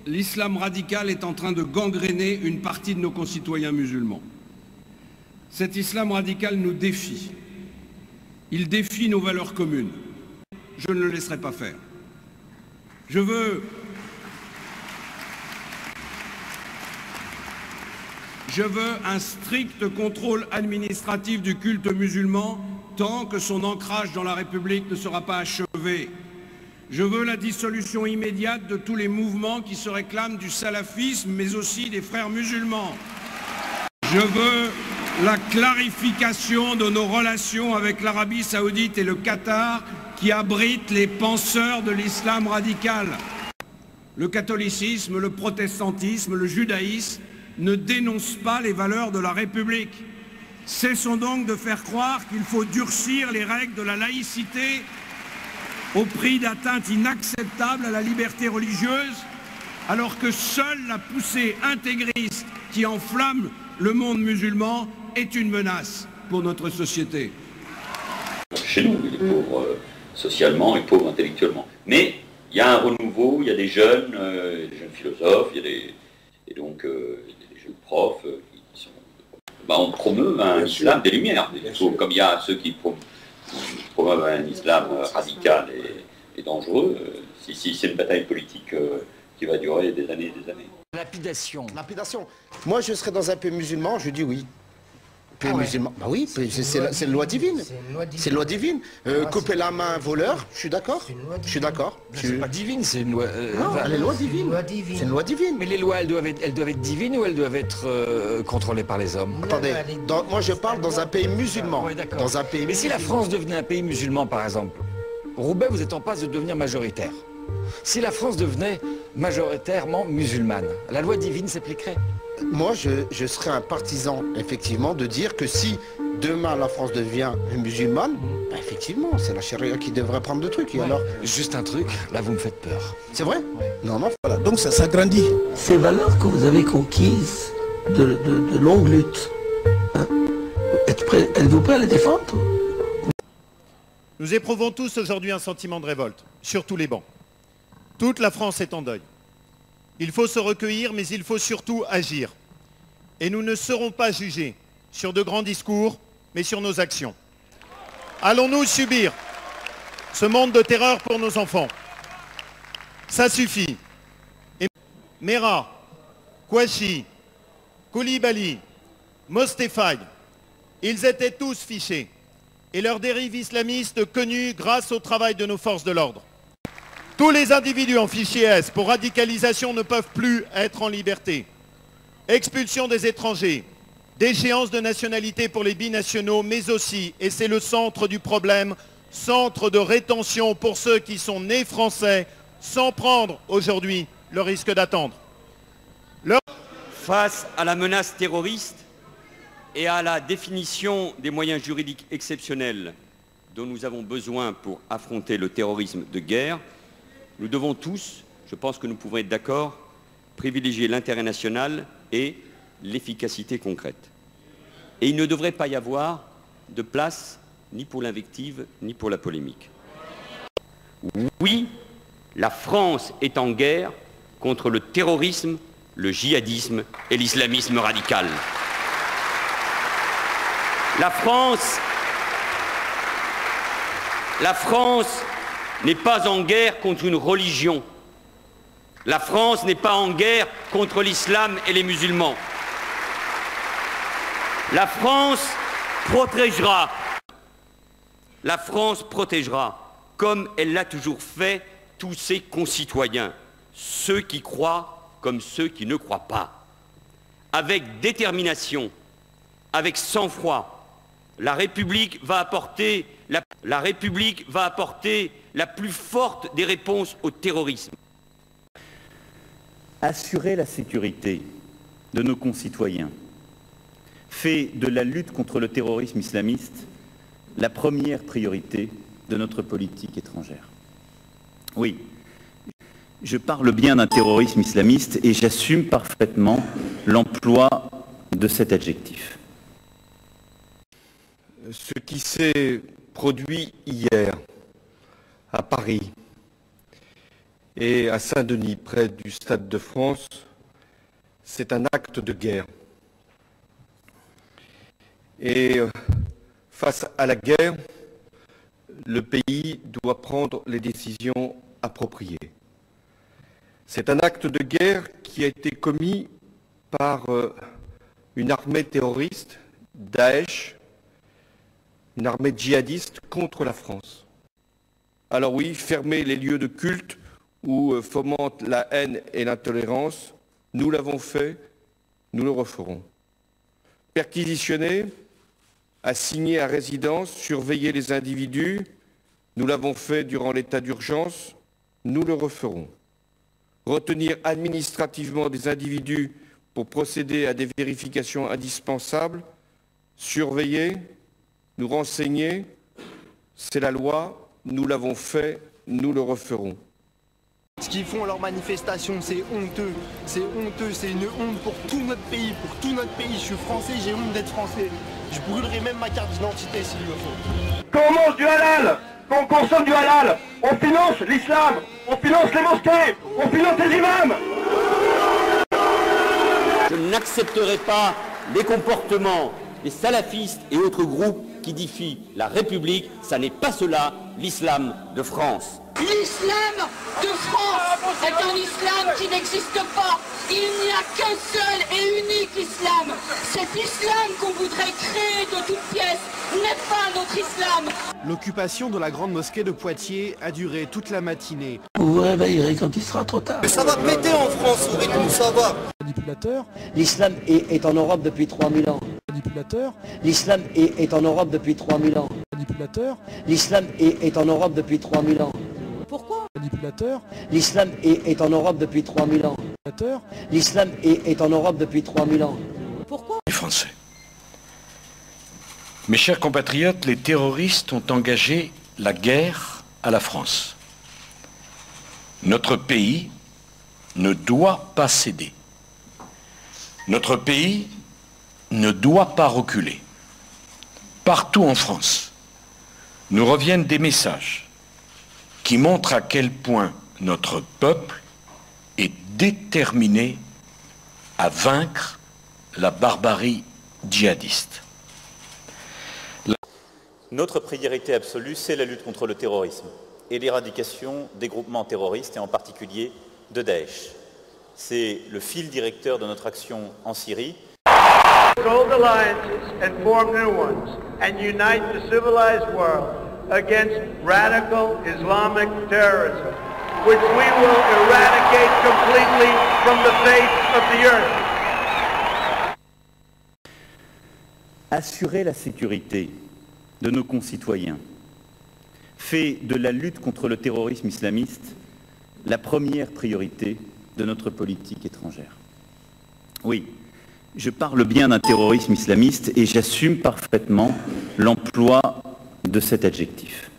l'islam radical est en train de gangréner une partie de nos concitoyens musulmans. Cet islam radical nous défie. Il défie nos valeurs communes. Je ne le laisserai pas faire. Je veux un strict contrôle administratif du culte musulman tant que son ancrage dans la République ne sera pas achevé. Je veux la dissolution immédiate de tous les mouvements qui se réclament du salafisme, mais aussi des frères musulmans. Je veux la clarification de nos relations avec l'Arabie Saoudite et le Qatar qui abritent les penseurs de l'islam radical. Le catholicisme, le protestantisme, le judaïsme ne dénoncent pas les valeurs de la République. Cessons donc de faire croire qu'il faut durcir les règles de la laïcité au prix d'atteintes inacceptables à la liberté religieuse, alors que seule la poussée intégriste qui enflamme le monde musulman est une menace pour notre société. Chez nous, il est pauvre socialement et pauvre intellectuellement. Mais il y a un renouveau, il y a des jeunes philosophes, il y a des jeunes profs qui sont... on promeut un islam des Lumières, comme il y a ceux qui promeuvent un islam radical et dangereux. Si c'est une bataille politique qui va durer des années et des années. Lapidation. Lapidation. Moi, je serais dans un pays musulman, je dis oui. Pays musulman. Bah oui, c'est une loi divine. C'est une loi divine. Couper la main à un voleur, je suis d'accord. Je suis d'accord. C'est pas divine, c'est une loi... non, elle est loi divine. C'est une loi divine. Mais les lois, elles doivent être divines ou elles doivent être contrôlées par les hommes? Attendez, moi je parle dans un pays musulman. Oui, d'accord. Dans un pays Mais si la France devenait un pays musulman, par exemple, Roubaix, vous êtes en passe de devenir majoritaire. Si la France devenait majoritairement musulmane, la loi divine s'appliquerait? Moi, je serais un partisan, effectivement, de dire que si demain la France devient musulmane, bah, effectivement, c'est la charia qui devrait prendre le truc. Et alors... Juste un truc, là vous me faites peur. C'est vrai? Non, non. Voilà, donc ça s'agrandit. Ces valeurs que vous avez conquises de longue lutte, hein, êtes-vous prêt à les défendre? Nous éprouvons tous aujourd'hui un sentiment de révolte, sur tous les bancs. Toute la France est en deuil. Il faut se recueillir, mais il faut surtout agir. Et nous ne serons pas jugés sur de grands discours, mais sur nos actions. Allons-nous subir ce monde de terreur pour nos enfants? Ça suffit. Et Mera, Kouachi, Koulibaly, Mostefai, ils étaient tous fichés. Et leurs dérives islamistes connues grâce au travail de nos forces de l'ordre. Tous les individus en fichier S pour radicalisation ne peuvent plus être en liberté. Expulsion des étrangers, déchéance de nationalité pour les binationaux, mais aussi, et c'est le centre du problème, centre de rétention pour ceux qui sont nés français, sans prendre aujourd'hui le risque d'attendre. Face à la menace terroriste et à la définition des moyens juridiques exceptionnels dont nous avons besoin pour affronter le terrorisme de guerre, nous devons tous, je pense que nous pouvons être d'accord, privilégier l'intérêt national et l'efficacité concrète. Et il ne devrait pas y avoir de place ni pour l'invective ni pour la polémique. Oui, la France est en guerre contre le terrorisme, le djihadisme et l'islamisme radical. La France n'est pas en guerre contre une religion. La France n'est pas en guerre contre l'islam et les musulmans. La France protégera, comme elle l'a toujours fait, tous ses concitoyens, ceux qui croient comme ceux qui ne croient pas. Avec détermination, avec sang-froid, la République va apporter la plus forte des réponses au terrorisme. Assurer la sécurité de nos concitoyens fait de la lutte contre le terrorisme islamiste la première priorité de notre politique étrangère. Oui, je parle bien d'un terrorisme islamiste et j'assume parfaitement l'emploi de cet adjectif. Ce qui s'est produit hier à Paris et à Saint-Denis, près du Stade de France, c'est un acte de guerre. Et face à la guerre, le pays doit prendre les décisions appropriées. C'est un acte de guerre qui a été commis par une armée terroriste, Daesh, une armée djihadiste contre la France. Alors oui, fermer les lieux de culte où fomentent la haine et l'intolérance, nous l'avons fait, nous le referons. Perquisitionner, assigner à résidence, surveiller les individus, nous l'avons fait durant l'état d'urgence, nous le referons. Retenir administrativement des individus pour procéder à des vérifications indispensables, surveiller, nous renseigner, c'est la loi, nous l'avons fait, nous le referons. Ce qu'ils font à leur manifestation, c'est honteux, c'est une honte pour tout notre pays, Je suis français, j'ai honte d'être français. Je brûlerai même ma carte d'identité s'il le faut. Quand on mange du halal, quand on consomme du halal, on finance l'islam, on finance les mosquées, on finance les imams. Je n'accepterai pas les comportements des salafistes et autres groupes qui défient la République. Ça n'est pas cela, l'islam de France. L'islam de France est un islam qui n'existe pas. Il n'y a qu'un seul et unique islam. Cet islam qu'on voudrait créer de toutes pièces n'est pas notre islam. L'occupation de la grande mosquée de Poitiers a duré toute la matinée. Vous vous réveillerez quand il sera trop tard. Mais ça va péter en France, au rythme où ça va. Manipulateur. L'islam est en Europe depuis 3000 ans. Manipulateur. L'islam est en Europe depuis 3000 ans. Manipulateur. L'islam est en Europe depuis 3000 ans. Pourquoi? Manipulateur. L'islam est en Europe depuis 3000 ans. Manipulateur. L'islam est en Europe depuis 3000 ans. Pourquoi? Les Français. Mes chers compatriotes, les terroristes ont engagé la guerre à la France. Notre pays ne doit pas céder. Notre pays ne doit pas reculer. Partout en France, nous reviennent des messages qui montrent à quel point notre peuple est déterminé à vaincre la barbarie djihadiste. Notre priorité absolue, c'est la lutte contre le terrorisme et l'éradication des groupements terroristes et en particulier de Daesh. C'est le fil directeur de notre action en Syrie. Old alliances and form new ones and unite the civilized world against radical Islamic terrorism, which we will eradicate completely from the face of the earth. Assurer la sécurité de nos concitoyens fait de la lutte contre le terrorisme islamiste la première priorité de notre politique étrangère. Oui, je parle bien d'un terrorisme islamiste et j'assume parfaitement l'emploi de cet adjectif.